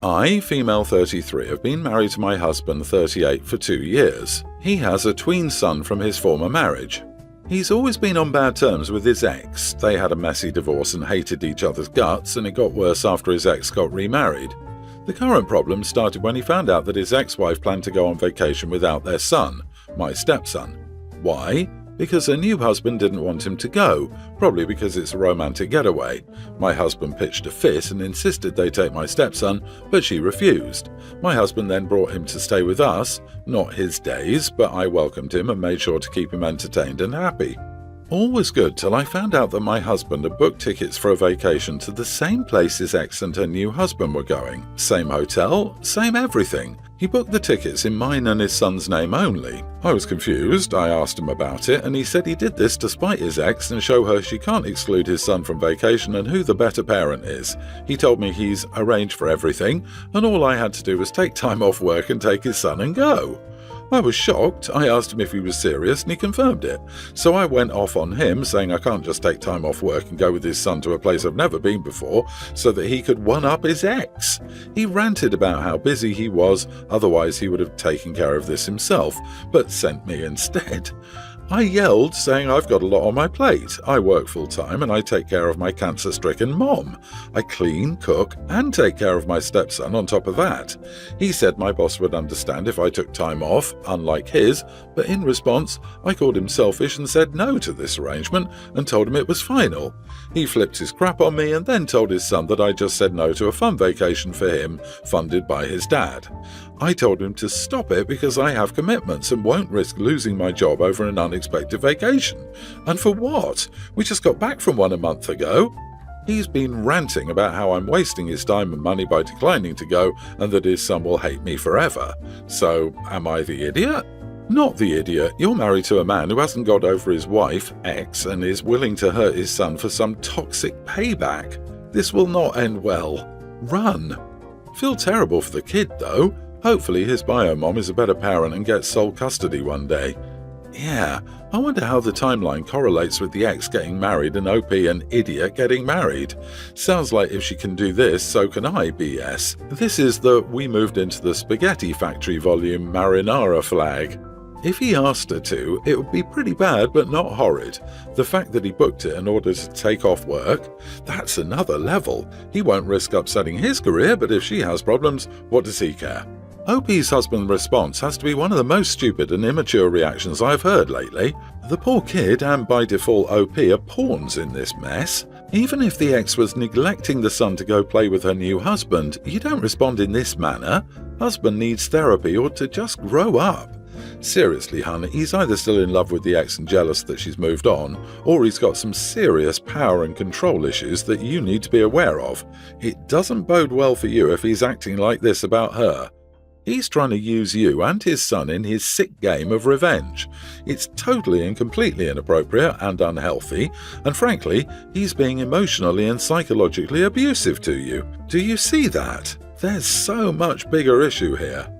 I, female 33, have been married to my husband 38 for 2 years. He has a tween son from his former marriage. He's always been on bad terms with his ex. They had a messy divorce and hated each other's guts, and it got worse after his ex got remarried. The current problem started when he found out that his ex-wife planned to go on vacation without their son, my stepson. Why? Because her new husband didn't want him to go, probably because it's a romantic getaway. My husband pitched a fit and insisted they take my stepson, but she refused. My husband then brought him to stay with us, not his days, but I welcomed him and made sure to keep him entertained and happy. All was good till I found out that my husband had booked tickets for a vacation to the same place his ex and her new husband were going. Same hotel, same everything. He booked the tickets in mine and his son's name only. I was confused, I asked him about it, and he said he did this despite his ex and show her she can't exclude his son from vacation and who the better parent is. He told me he's arranged for everything, and all I had to do was take time off work and take his son and go. I was shocked. I asked him if he was serious and he confirmed it. So I went off on him, saying I can't just take time off work and go with his son to a place I've never been before so that he could one-up his ex. He ranted about how busy he was, otherwise he would have taken care of this himself, but sent me instead. I yelled, saying I've got a lot on my plate. I work full-time and I take care of my cancer-stricken mom. I clean, cook, and take care of my stepson on top of that. He said my boss would understand if I took time off, unlike his, but in response, I called him selfish and said no to this arrangement and told him it was final. He flipped his crap on me and then told his son that I just said no to a fun vacation for him, funded by his dad. I told him to stop it because I have commitments and won't risk losing my job over an unexpected vacation. And for what? We just got back from one a month ago. He's been ranting about how I'm wasting his time and money by declining to go and that his son will hate me forever. So, am I the idiot? Not the idiot. You're married to a man who hasn't got over his wife, ex, and is willing to hurt his son for some toxic payback. This will not end well. Run. Feel terrible for the kid, though. Hopefully his bio-mom is a better parent and gets sole custody one day. Yeah, I wonder how the timeline correlates with the ex getting married and OP an idiot getting married. Sounds like if she can do this, so can I, BS. This is the We Moved Into the Spaghetti Factory volume marinara flag. If he asked her to, it would be pretty bad but not horrid. The fact that he booked it in order to take off work, that's another level. He won't risk upsetting his career, but if she has problems, what does he care? OP's husband's response has to be one of the most stupid and immature reactions I've heard lately. The poor kid, and by default OP, are pawns in this mess. Even if the ex was neglecting the son to go play with her new husband, you don't respond in this manner. Husband needs therapy or to just grow up. Seriously, hun, he's either still in love with the ex and jealous that she's moved on, or he's got some serious power and control issues that you need to be aware of. It doesn't bode well for you if he's acting like this about her. He's trying to use you and his son in his sick game of revenge. It's totally and completely inappropriate and unhealthy, and frankly, he's being emotionally and psychologically abusive to you. Do you see that? There's so much bigger issue here.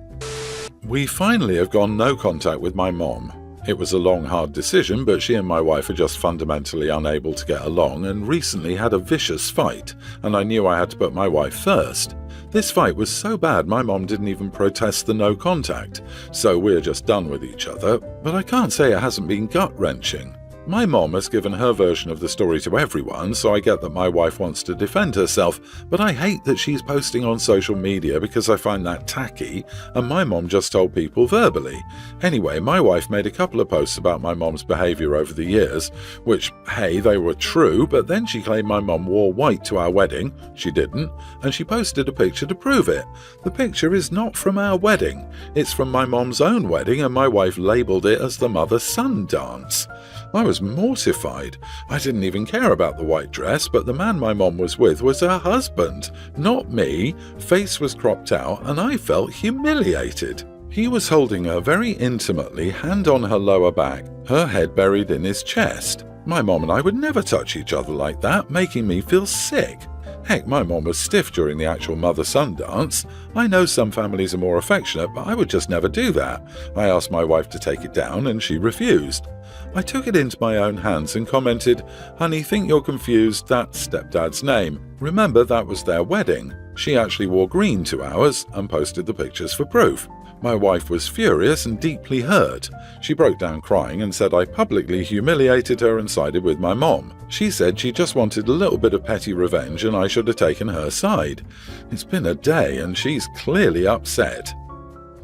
We finally have gone no contact with my mom. It was a long, hard decision, but she and my wife are just fundamentally unable to get along and recently had a vicious fight, and I knew I had to put my wife first. This fight was so bad my mom didn't even protest the no contact, so we're just done with each other, but I can't say it hasn't been gut-wrenching. My mom has given her version of the story to everyone, so I get that my wife wants to defend herself, but I hate that she's posting on social media because I find that tacky, and my mom just told people verbally. Anyway, my wife made a couple of posts about my mom's behaviour over the years, which, hey, they were true, but then she claimed my mom wore white to our wedding. She didn't, and she posted a picture to prove it. The picture is not from our wedding. It's from my mom's own wedding, and my wife labelled it as the mother-son dance. I was mortified. I didn't even care about the white dress, but the man my mom was with was her husband, not me. Face was cropped out, and I felt humiliated. He was holding her very intimately, hand on her lower back, her head buried in his chest. My mom and I would never touch each other like that, making me feel sick. Heck, my mom was stiff during the actual mother-son dance. I know some families are more affectionate, but I would just never do that. I asked my wife to take it down and she refused. I took it into my own hands and commented, "Honey, think you're confused, that's stepdad's name. Remember, that was their wedding." She actually wore green to ours and posted the pictures for proof. My wife was furious and deeply hurt. She broke down crying and said I publicly humiliated her and sided with my mom. She said she just wanted a little bit of petty revenge and I should have taken her side. It's been a day and she's clearly upset.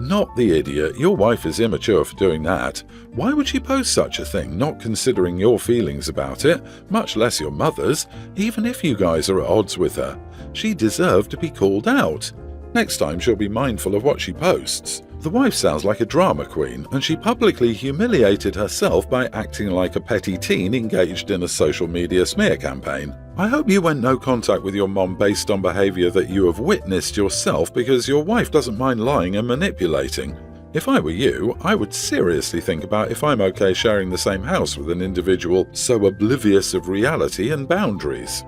Not the idiot, your wife is immature for doing that. Why would she post such a thing, not considering your feelings about it, much less your mother's, even if you guys are at odds with her? She deserved to be called out. Next time she'll be mindful of what she posts. The wife sounds like a drama queen, and she publicly humiliated herself by acting like a petty teen engaged in a social media smear campaign. I hope you went no contact with your mom based on behaviour that you have witnessed yourself, because your wife doesn't mind lying and manipulating. If I were you, I would seriously think about if I'm okay sharing the same house with an individual so oblivious of reality and boundaries.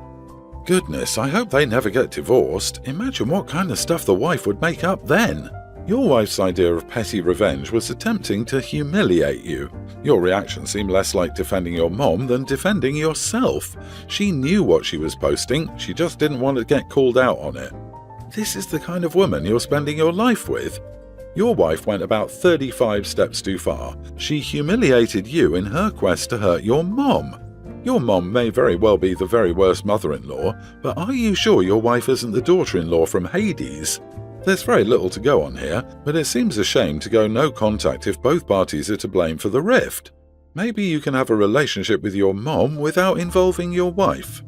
Goodness, I hope they never get divorced. Imagine what kind of stuff the wife would make up then. Your wife's idea of petty revenge was attempting to humiliate you. Your reaction seemed less like defending your mom than defending yourself. She knew what she was posting, she just didn't want to get called out on it. This is the kind of woman you're spending your life with. Your wife went about 35 steps too far. She humiliated you in her quest to hurt your mom. Your mom may very well be the very worst mother-in-law, but are you sure your wife isn't the daughter-in-law from Hades? There's very little to go on here, but it seems a shame to go no contact if both parties are to blame for the rift. Maybe you can have a relationship with your mom without involving your wife.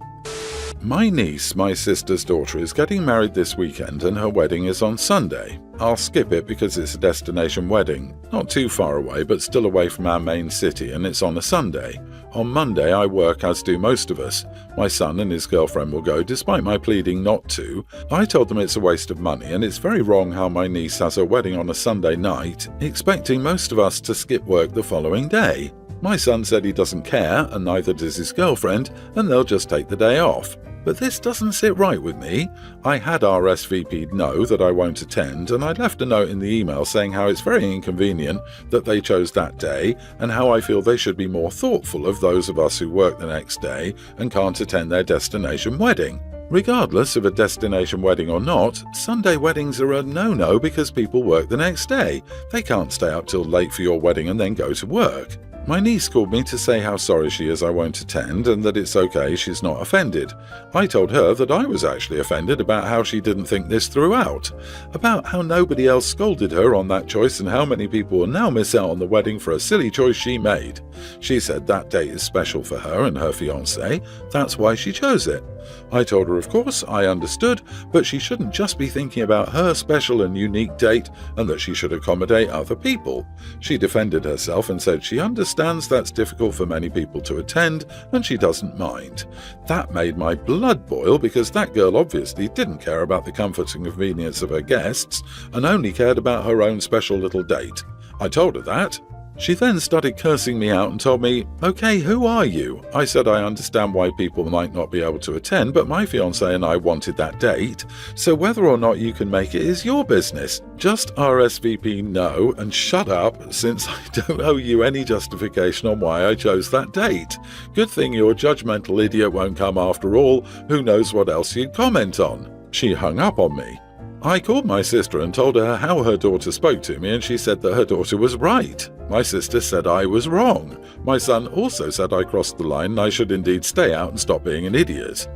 My niece, my sister's daughter, is getting married this weekend and her wedding is on Sunday. I'll skip it because it's a destination wedding. Not too far away, but still away from our main city, and it's on a Sunday. On Monday I work, as do most of us. My son and his girlfriend will go, despite my pleading not to. I told them it's a waste of money and it's very wrong how my niece has her wedding on a Sunday night, expecting most of us to skip work the following day. My son said he doesn't care, and neither does his girlfriend, and they'll just take the day off. But this doesn't sit right with me. I had RSVP'd no that I won't attend, and I left a note in the email saying how it's very inconvenient that they chose that day and how I feel they should be more thoughtful of those of us who work the next day and can't attend their destination wedding. Regardless of a destination wedding or not, Sunday weddings are a no-no because people work the next day. They can't stay up till late for your wedding and then go to work. My niece called me to say how sorry she is I won't attend and that it's okay, she's not offended. I told her that I was actually offended about how she didn't think this through out, about how nobody else scolded her on that choice and how many people will now miss out on the wedding for a silly choice she made. She said that date is special for her and her fiancé, that's why she chose it. I told her of course I understood, but she shouldn't just be thinking about her special and unique date and that she should accommodate other people. She defended herself and said she understands that's difficult for many people to attend and she doesn't mind. That made my blood boil because that girl obviously didn't care about the comfort and convenience of her guests and only cared about her own special little date. I told her that. She then started cursing me out and told me, "Okay, who are you?" I said I understand why people might not be able to attend, but my fiancé and I wanted that date, so whether or not you can make it is your business. Just RSVP no and shut up, since I don't owe you any justification on why I chose that date. Good thing your judgmental idiot won't come after all, who knows what else you'd comment on. She hung up on me. I called my sister and told her how her daughter spoke to me, and she said that her daughter was right. My sister said I was wrong. My son also said I crossed the line and I should indeed stay out and stop being an idiot.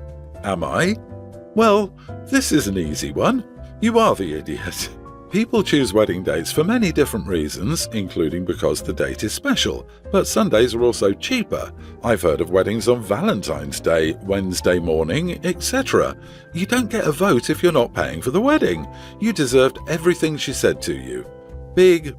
Am I? Well, this is an easy one. You are the idiot. People choose wedding dates for many different reasons, including because the date is special, but Sundays are also cheaper. I've heard of weddings on Valentine's Day, Wednesday morning, etc. You don't get a vote if you're not paying for the wedding. You deserved everything she said to you. Big,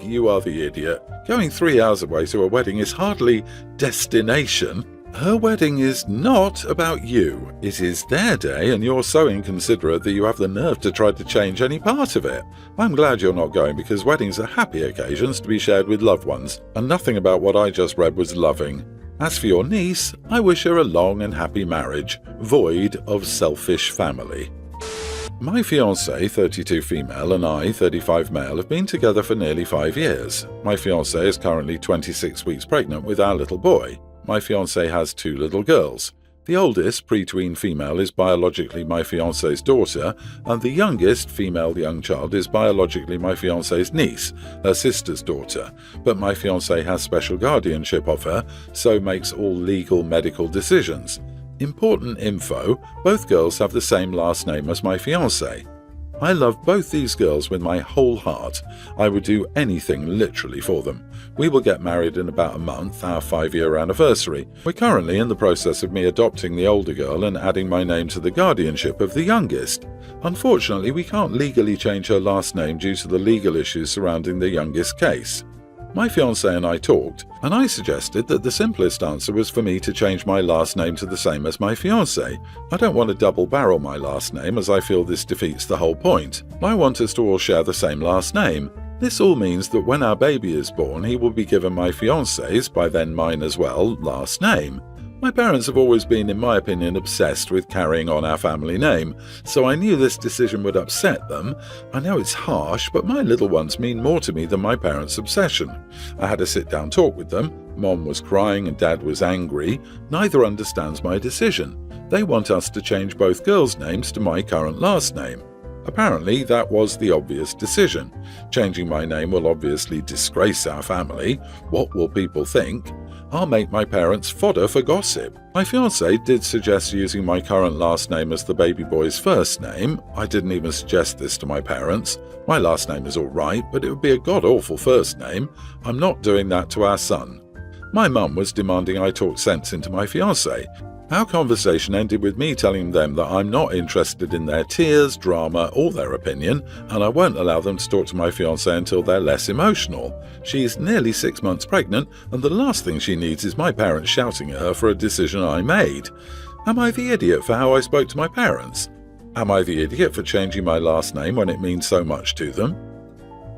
you are the idiot. Going 3 hours away to a wedding is hardly destination. Her wedding is not about you. It is their day, and you're so inconsiderate that you have the nerve to try to change any part of it. I'm glad you're not going because weddings are happy occasions to be shared with loved ones, and nothing about what I just read was loving. As for your niece, I wish her a long and happy marriage, void of selfish family. My fiancée, 32 female, and I, 35 male, have been together for nearly 5 years. My fiancée is currently 26 weeks pregnant with our little boy. My fiancée has 2 little girls. The oldest, pre-tween female, is biologically my fiancé's daughter, and the youngest, female young child, is biologically my fiancé's niece, her sister's daughter, but my fiancé has special guardianship of her, so makes all legal medical decisions. Important info, both girls have the same last name as my fiancé. I love both these girls with my whole heart. I would do anything literally for them. We will get married in about a month, our 5-year anniversary. We're currently in the process of me adopting the older girl and adding my name to the guardianship of the youngest. Unfortunately, we can't legally change her last name due to the legal issues surrounding the youngest case. My fiancé and I talked, and I suggested that the simplest answer was for me to change my last name to the same as my fiancé. I don't want to double barrel my last name, as I feel this defeats the whole point. I want us to all share the same last name. This all means that when our baby is born, he will be given my fiancé's, by then mine as well, last name. My parents have always been, in my opinion, obsessed with carrying on our family name, so I knew this decision would upset them. I know it's harsh, but my little ones mean more to me than my parents' obsession. I had a sit-down talk with them. Mom was crying and Dad was angry. Neither understands my decision. They want us to change both girls' names to my current last name. Apparently, that was the obvious decision. Changing my name will obviously disgrace our family. What will people think? I'll make my parents fodder for gossip. My fiancé did suggest using my current last name as the baby boy's first name. I didn't even suggest this to my parents. My last name is alright, but it would be a god-awful first name. I'm not doing that to our son. My mum was demanding I talk sense into my fiancé. Our conversation ended with me telling them that I'm not interested in their tears, drama, or their opinion, and I won't allow them to talk to my fiancé until they're less emotional. She's nearly 6 months pregnant, and the last thing she needs is my parents shouting at her for a decision I made. Am I the idiot for how I spoke to my parents? Am I the idiot for changing my last name when it means so much to them?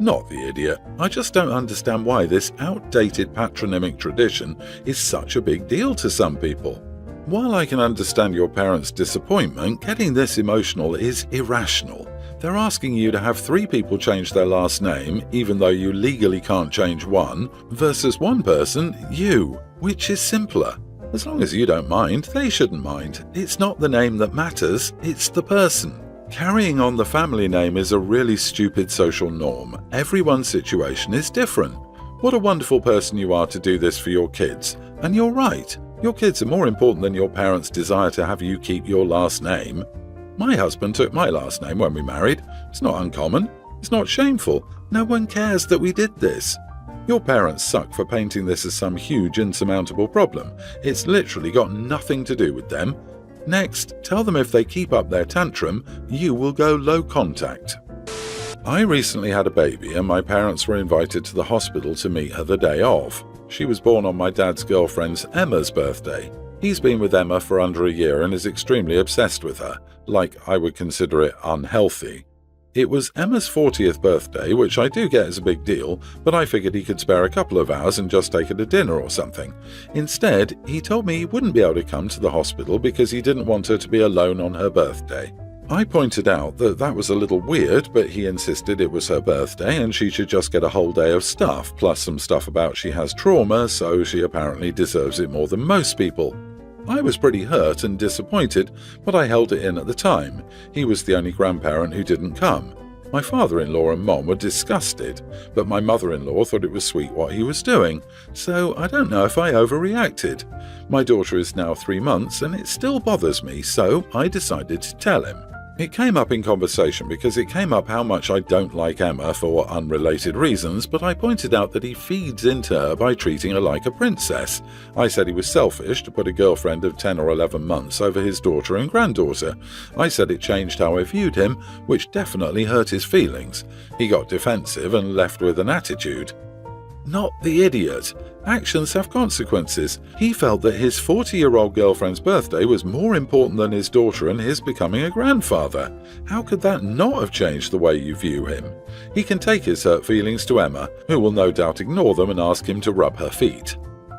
Not the idiot. I just don't understand why this outdated patronymic tradition is such a big deal to some people. While I can understand your parents' disappointment, getting this emotional is irrational. They're asking you to have 3 people change their last name, even though you legally can't change one, versus one person, you, which is simpler. As long as you don't mind, they shouldn't mind. It's not the name that matters, it's the person. Carrying on the family name is a really stupid social norm. Everyone's situation is different. What a wonderful person you are to do this for your kids. And you're right. Your kids are more important than your parents' desire to have you keep your last name. My husband took my last name when we married. It's not uncommon. It's not shameful. No one cares that we did this. Your parents suck for painting this as some huge insurmountable problem. It's literally got nothing to do with them. Next, tell them if they keep up their tantrum, you will go low contact. I recently had a baby and my parents were invited to the hospital to meet her the day of. She was born on my dad's girlfriend's Emma's birthday. He's been with Emma for under a year and is extremely obsessed with her, like I would consider it unhealthy. It was Emma's 40th birthday, which I do get as a big deal, but I figured he could spare a couple of hours and just take her to dinner or something. Instead, he told me he wouldn't be able to come to the hospital because he didn't want her to be alone on her birthday. I pointed out that that was a little weird, but he insisted it was her birthday and she should just get a whole day of stuff, plus some stuff about she has trauma, so she apparently deserves it more than most people. I was pretty hurt and disappointed, but I held it in at the time. He was the only grandparent who didn't come. My father-in-law and mom were disgusted, but my mother-in-law thought it was sweet what he was doing, so I don't know if I overreacted. My daughter is now 3 months and it still bothers me, so I decided to tell him. It came up in conversation because it came up how much I don't like Emma for unrelated reasons, but I pointed out that he feeds into her by treating her like a princess. I said he was selfish to put a girlfriend of 10 or 11 months over his daughter and granddaughter. I said it changed how I viewed him, which definitely hurt his feelings. He got defensive and left with an attitude. Not the idiot. Actions have consequences. He felt that his 40-year-old girlfriend's birthday was more important than his daughter and his becoming a grandfather. How could that not have changed the way you view him? He can take his hurt feelings to Emma, who will no doubt ignore them and ask him to rub her feet.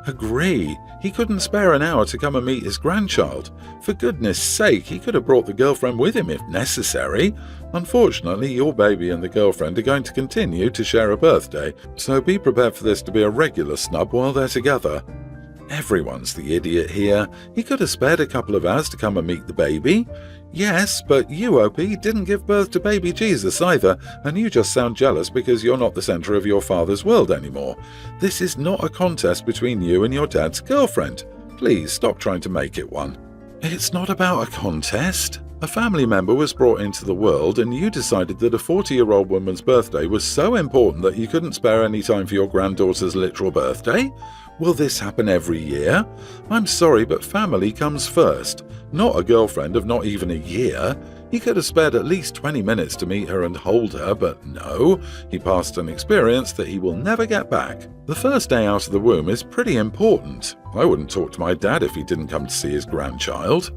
Agree. He couldn't spare an hour to come and meet his grandchild. For goodness sake, he could have brought the girlfriend with him if necessary. Unfortunately, your baby and the girlfriend are going to continue to share a birthday, so be prepared for this to be a regular snub while they're together. Everyone's the idiot here. He could have spared a couple of hours to come and meet the baby. Yes, but you, OP, didn't give birth to baby Jesus either, and you just sound jealous because you're not the centre of your father's world anymore. This is not a contest between you and your dad's girlfriend. Please stop trying to make it one. It's not about a contest. A family member was brought into the world and you decided that a 40-year-old woman's birthday was so important that you couldn't spare any time for your granddaughter's literal birthday? Will this happen every year? I'm sorry, but family comes first. Not a girlfriend of not even a year. He could have spared at least 20 minutes to meet her and hold her, but no, he passed an experience that he will never get back. The first day out of the womb is pretty important. I wouldn't talk to my dad if he didn't come to see his grandchild.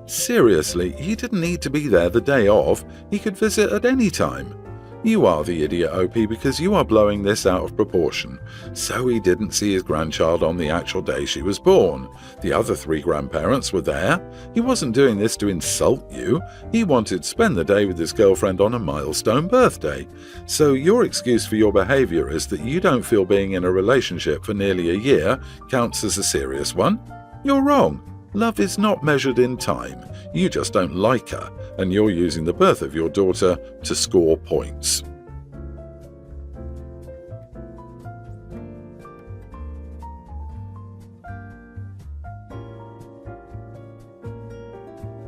Seriously, he didn't need to be there the day of. He could visit at any time. You are the idiot, OP, because you are blowing this out of proportion. So he didn't see his grandchild on the actual day she was born. The other 3 grandparents were there. He wasn't doing this to insult you. He wanted to spend the day with his girlfriend on a milestone birthday. So your excuse for your behaviour is that you don't feel being in a relationship for nearly a year counts as a serious one? You're wrong. Love is not measured in time. You just don't like her, and you're using the birth of your daughter to score points.